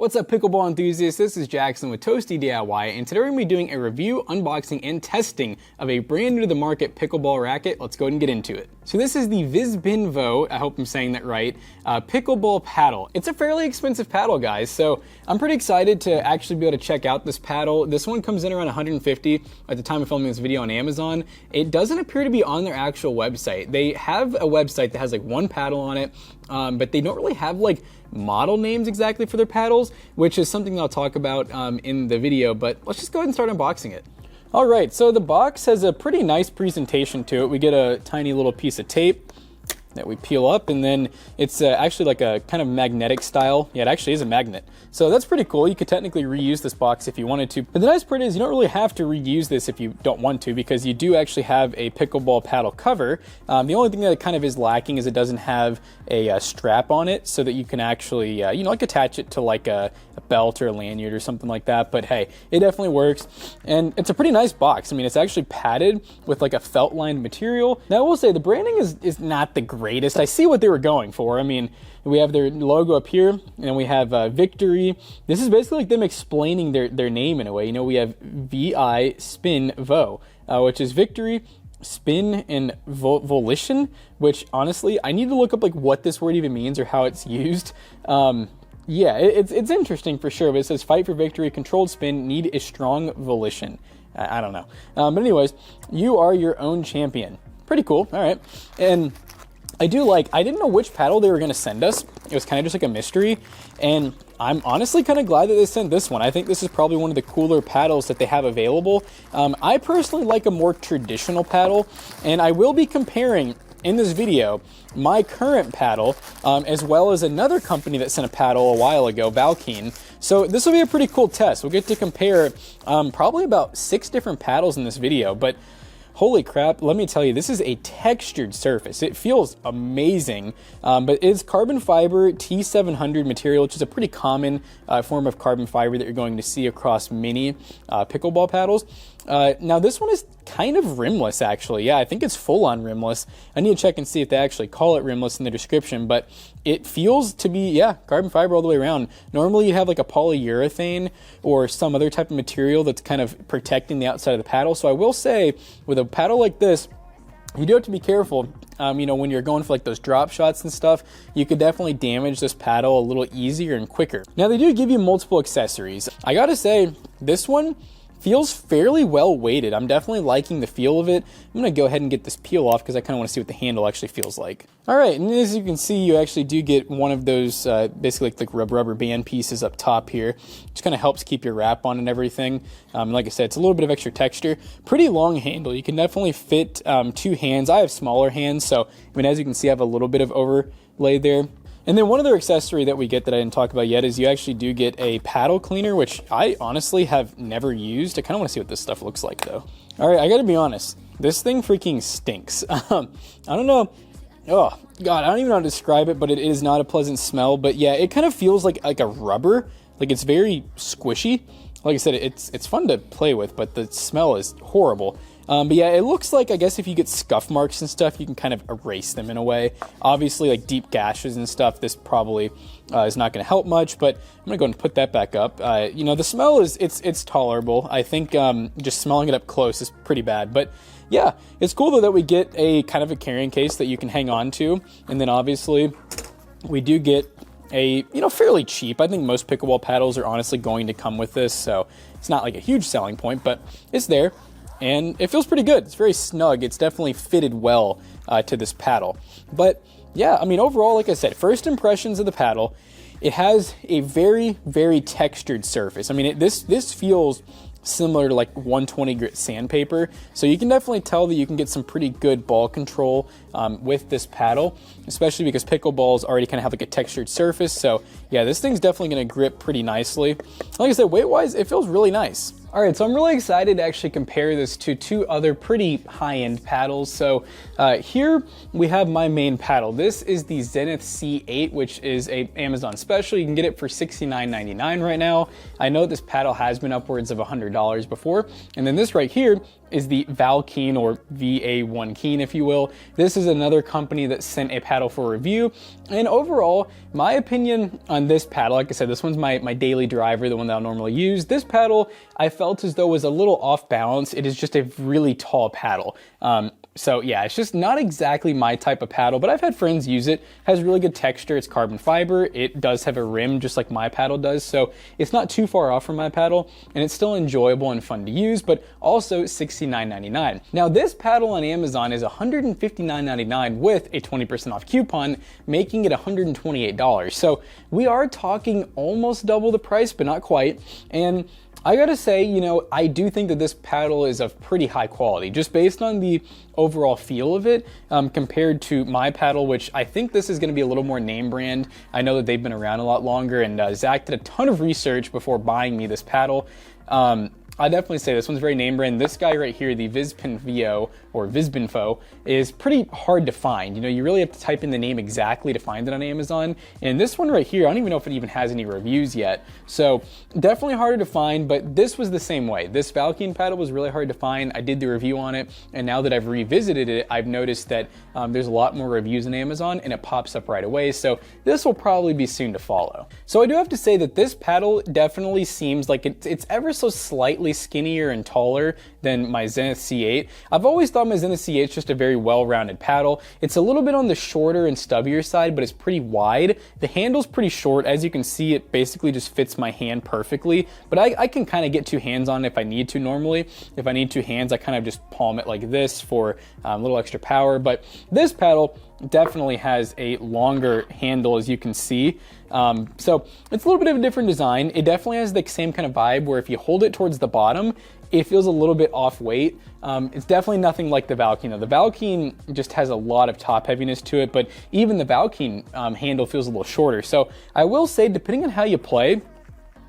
What's up, pickleball enthusiasts? This is Jackson with Toasty DIY, and today we're going to be doing a review, unboxing, and testing of a brand new to the market pickleball racket. Let's go ahead and get into it. So this is the Vispinvo, I hope I'm saying that right, pickleball paddle. It's a fairly expensive paddle, guys, so I'm pretty excited to actually be able to check out this paddle. This one comes in around $150 at the time of filming this video on Amazon. It doesn't appear to be on their actual website. They have a website that has like one paddle on it, but they don't really have like model names exactly for their paddles, which is something that I'll talk about in the video, but let's just go ahead and start unboxing it. All right, so the box has a pretty nice presentation to it. We get a tiny little piece of tape that we peel up, and then it's actually like a kind of magnetic style. Yeah, it actually is a magnet. So that's pretty cool. You could technically reuse this box if you wanted to. But the nice part is you don't really have to reuse this if you don't want to, because you do actually have a pickleball paddle cover. The only thing that it kind of is lacking is it doesn't have a strap on it so that you can actually, you know, like attach it to like a belt or a lanyard or something like that. But hey, it definitely works. And it's a pretty nice box. I mean, it's actually padded with like a felt lined material. Now I will say the branding is not the greatest. I see what they were going for. I mean, we have their logo up here, and we have Victory. This is basically like them explaining their name in a way. You know, we have Vispinvo, which is Victory, Spin, and Volition, which honestly, I need to look up like what this word even means or how it's used. Yeah, it's interesting for sure, but it says fight for victory, controlled spin, need a strong volition. I don't know. But anyways, you are your own champion. Pretty cool. All right. And I didn't know which paddle they were going to send us. It was kind of just like a mystery. And I'm honestly kind of glad that they sent this one. I think this is probably one of the cooler paddles that they have available. I personally like a more traditional paddle, and I will be comparing in this video my current paddle as well as another company that sent a paddle a while ago, Valkeen. So this will be a pretty cool test. We'll get to compare probably about 6 different paddles in this video, but holy crap, let me tell you, this is a textured surface. It feels amazing, but it's carbon fiber T700 material, which is a pretty common form of carbon fiber that you're going to see across many pickleball paddles. Now this one is kind of rimless, actually. Yeah, I think it's full-on rimless. I need to check and see if they actually call it rimless in the description, but it feels to be, yeah, carbon fiber all the way around. Normally you have like a polyurethane or some other type of material that's kind of protecting the outside of the paddle. So I will say, with a paddle like this, you do have to be careful. You know, when you're going for like those drop shots and stuff, you could definitely damage this paddle a little easier and quicker. Now they do give you multiple accessories. I gotta say, this one feels fairly well weighted. I'm definitely liking the feel of it. I'm gonna go ahead and get this peel off because I kind of want to see what the handle actually feels like. All right, and as you can see, you actually do get one of those basically like rubber band pieces up top here, which kind of helps keep your wrap on and everything. Like I said, it's a little bit of extra texture. Pretty long handle. You can definitely fit 2 hands. I have smaller hands, so I mean, as you can see, I have a little bit of overlay there. And then one other accessory that we get that I didn't talk about yet is you actually do get a paddle cleaner, which I honestly have never used. I kind of want to see what this stuff looks like, though. All right, I got to be honest. This thing freaking stinks. I don't know. Oh, God, I don't even know how to describe it, but it is not a pleasant smell. But yeah, it kind of feels like a rubber. Like it's very squishy. Like I said, it's fun to play with, but the smell is horrible. But yeah, it looks like, I guess if you get scuff marks and stuff, you can kind of erase them in a way. Obviously, like deep gashes and stuff, this probably is not going to help much, but I'm going to go and put that back up. You know, the smell it's tolerable. I think just smelling it up close is pretty bad, but yeah, it's cool though that we get a kind of a carrying case that you can hang on to. And then obviously we do get a, you know, fairly cheap. I think most pickleball paddles are honestly going to come with this, so it's not like a huge selling point, but it's there. And it feels pretty good. It's very snug. It's definitely fitted well to this paddle. But yeah, I mean, overall, like I said, first impressions of the paddle, it has a very, very textured surface. I mean, this feels similar to like 120 grit sandpaper. So you can definitely tell that you can get some pretty good ball control with this paddle, especially because pickleballs already kind of have like a textured surface. So yeah, this thing's definitely going to grip pretty nicely. Like I said, weight-wise, it feels really nice. All right, so I'm really excited to actually compare this to two other pretty high-end paddles. So here we have my main paddle. This is the Zenith C8, which is a Amazon special. You can get it for $69.99 right now. I know this paddle has been upwards of $100 before. And then this right here is the Valkeen, or VA1 Keen, if you will. This is another company that sent a paddle for review. And overall, my opinion on this paddle, like I said, this one's my daily driver, the one that I'll normally use. This paddle, I felt as though was a little off balance. It is just a really tall paddle. So yeah, it's just not exactly my type of paddle, but I've had friends use it. It has really good texture. It's carbon fiber. It does have a rim just like my paddle does. So it's not too far off from my paddle, and it's still enjoyable and fun to use, but also $69.99. Now this paddle on Amazon is $159.99 with a 20% off coupon, making it $128. So we are talking almost double the price, but not quite. And I gotta say, you know, I do think that this paddle is of pretty high quality, just based on the overall feel of it, compared to my paddle, which I think this is gonna be a little more name brand. I know that they've been around a lot longer, and Zach did a ton of research before buying me this paddle. I definitely say this one's very name brand. This guy right here, the Vispinvo or Vispinvo, is pretty hard to find. You know, you really have to type in the name exactly to find it on Amazon. And this one right here, I don't even know if it even has any reviews yet. So definitely harder to find, but this was the same way. This Valkeen paddle was really hard to find. I did the review on it, and now that I've revisited it, I've noticed that there's a lot more reviews on Amazon, and it pops up right away. So this will probably be soon to follow. So I do have to say that this paddle definitely seems like it's ever so slightly skinnier and taller than my Zenith C8. I've always thought my Zenith C8 is just a very well-rounded paddle. It's a little bit on the shorter and stubbier side, but it's pretty wide. The handle's pretty short. As you can see, it basically just fits my hand perfectly, but I can kind of get two hands on it if I need to normally. If I need two hands, I kind of just palm it like this for a little extra power, but this paddle definitely has a longer handle, as you can see. So it's a little bit of a different design. It definitely has the same kind of vibe where if you hold it towards the bottom, it feels a little bit off weight. It's definitely nothing like the Valkeen. The Valkeen just has a lot of top heaviness to it, but even the Valkeen handle feels a little shorter. So I will say, depending on how you play,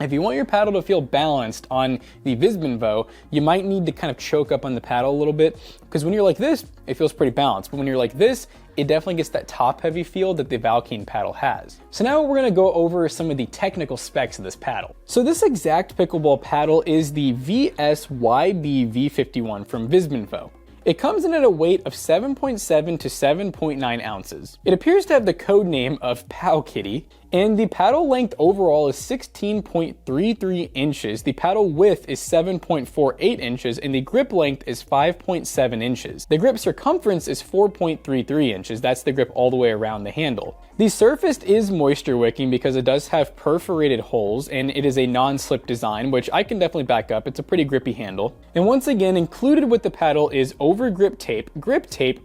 if you want your paddle to feel balanced on the Vispinvo, you might need to kind of choke up on the paddle a little bit, because when you're like this, it feels pretty balanced. But when you're like this, it definitely gets that top heavy feel that the Valkeen paddle has. So now we're gonna go over some of the technical specs of this paddle. So this exact pickleball paddle is the VS YBV51 from Vispinvo. It comes in at a weight of 7.7 to 7.9 ounces. It appears to have the code name of Pow Kitty, and the paddle length overall is 16.33 inches. The paddle width is 7.48 inches, and the grip length is 5.7 inches. The grip circumference is 4.33 inches. That's the grip all the way around the handle. The surface is moisture wicking because it does have perforated holes, and it is a non-slip design, which I can definitely back up. It's a pretty grippy handle. And once again, included with the paddle is over grip tape,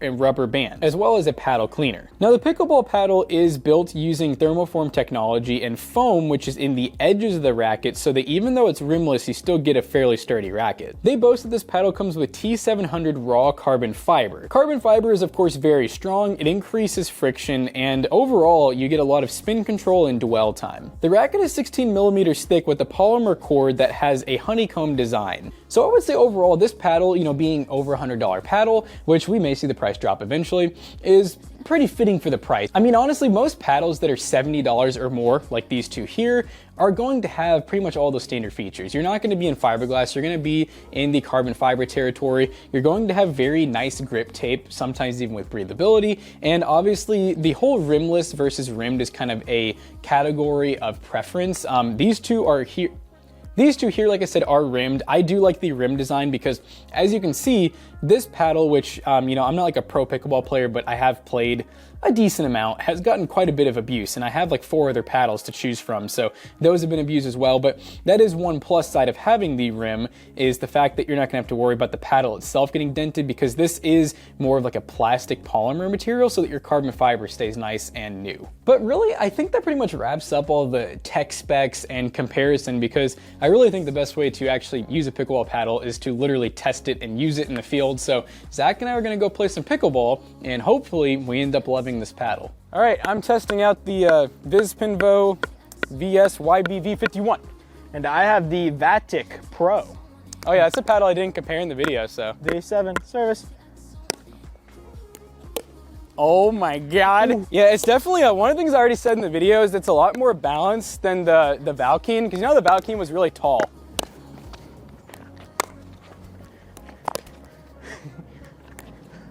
and rubber band, as well as a paddle cleaner. Now the pickleball paddle is built using thermoform technology and foam, which is in the edges of the racket, so that even though it's rimless, you still get a fairly sturdy racket. They boast that this paddle comes with T700 raw carbon fiber. Carbon fiber is of course very strong, it increases friction, and overall you get a lot of spin control and dwell time. The racket is 16 millimeters thick with a polymer cord that has a honeycomb design. So I would say overall this paddle, you know, being over $100 paddle, which we may see the price drop eventually, is pretty fitting for the price. I mean, honestly, most paddles that are $70 or more, like these two here, are going to have pretty much all those standard features. You're not going to be in fiberglass, you're going to be in the carbon fiber territory, you're going to have very nice grip tape, sometimes even with breathability, and obviously the whole rimless versus rimmed is kind of a category of preference. These two here, like I said, are rimmed. I do like the rim design because, as you can see, this paddle, which, you know, I'm not like a pro pickleball player, but I have played a decent amount, has gotten quite a bit of abuse, and I have like 4 other paddles to choose from, so those have been abused as well. But that is one plus side of having the rim, is the fact that you're not gonna have to worry about the paddle itself getting dented, because this is more of like a plastic polymer material so that your carbon fiber stays nice and new. But really, I think that pretty much wraps up all the tech specs and comparison, because I really think the best way to actually use a pickleball paddle is to literally test it and use it in the field. So Zach and I are gonna go play some pickleball, and hopefully we end up loving this paddle. All right, I'm testing out the Vispinvo VS YBV51, and I have the Vatic Pro. Oh yeah, it's a paddle I didn't compare in the video, so. V7 service. Oh my God. Ooh. Yeah, it's definitely, one of the things I already said in the video is it's a lot more balanced than the Valkeen, because you know the Valkeen was really tall.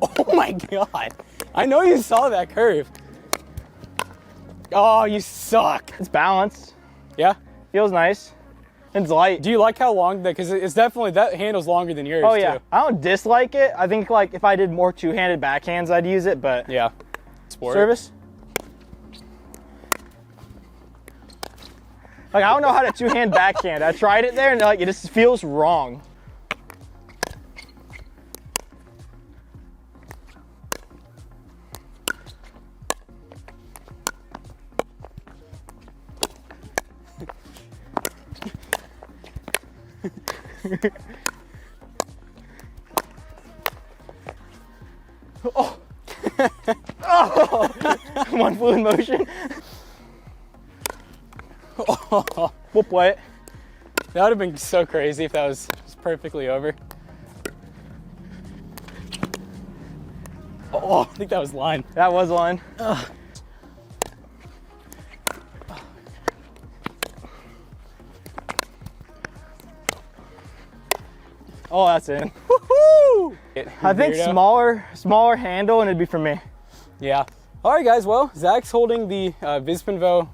Oh my God. I know you saw that curve. Oh, you suck. It's balanced. Yeah? Feels nice. It's light. Do you like how long that, because it's definitely, that handle's longer than yours. Oh yeah, too. I don't dislike it. I think like if I did more two-handed backhands, I'd use it, but yeah. Sport. Service. Like I don't know how to two-hand backhand. I tried it there and like it just feels wrong. Oh. Oh. One fluid motion. Oh. Whoop what? That would have been so crazy if that was perfectly over. Oh, I think that was line. That was line. Ugh. Oh, that's in. Woohoo! I think smaller handle and it'd be for me. Yeah. All right, guys. Well, Zach's holding the Vispinvo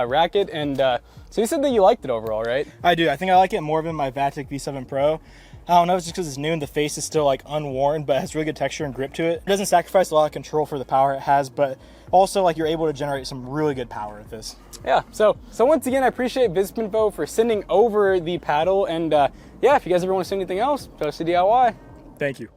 racket, and so you said that you liked it overall, right? I do. I think I like it more than my Vatic V7 Pro. I don't know, it's just because it's new and the face is still like unworn, but it has really good texture and grip to it. It doesn't sacrifice a lot of control for the power it has, but also like you're able to generate some really good power with this. Yeah, so once again, I appreciate Vispinvo for sending over the paddle, and yeah, if you guys ever want to see anything else, post a DIY. Thank you.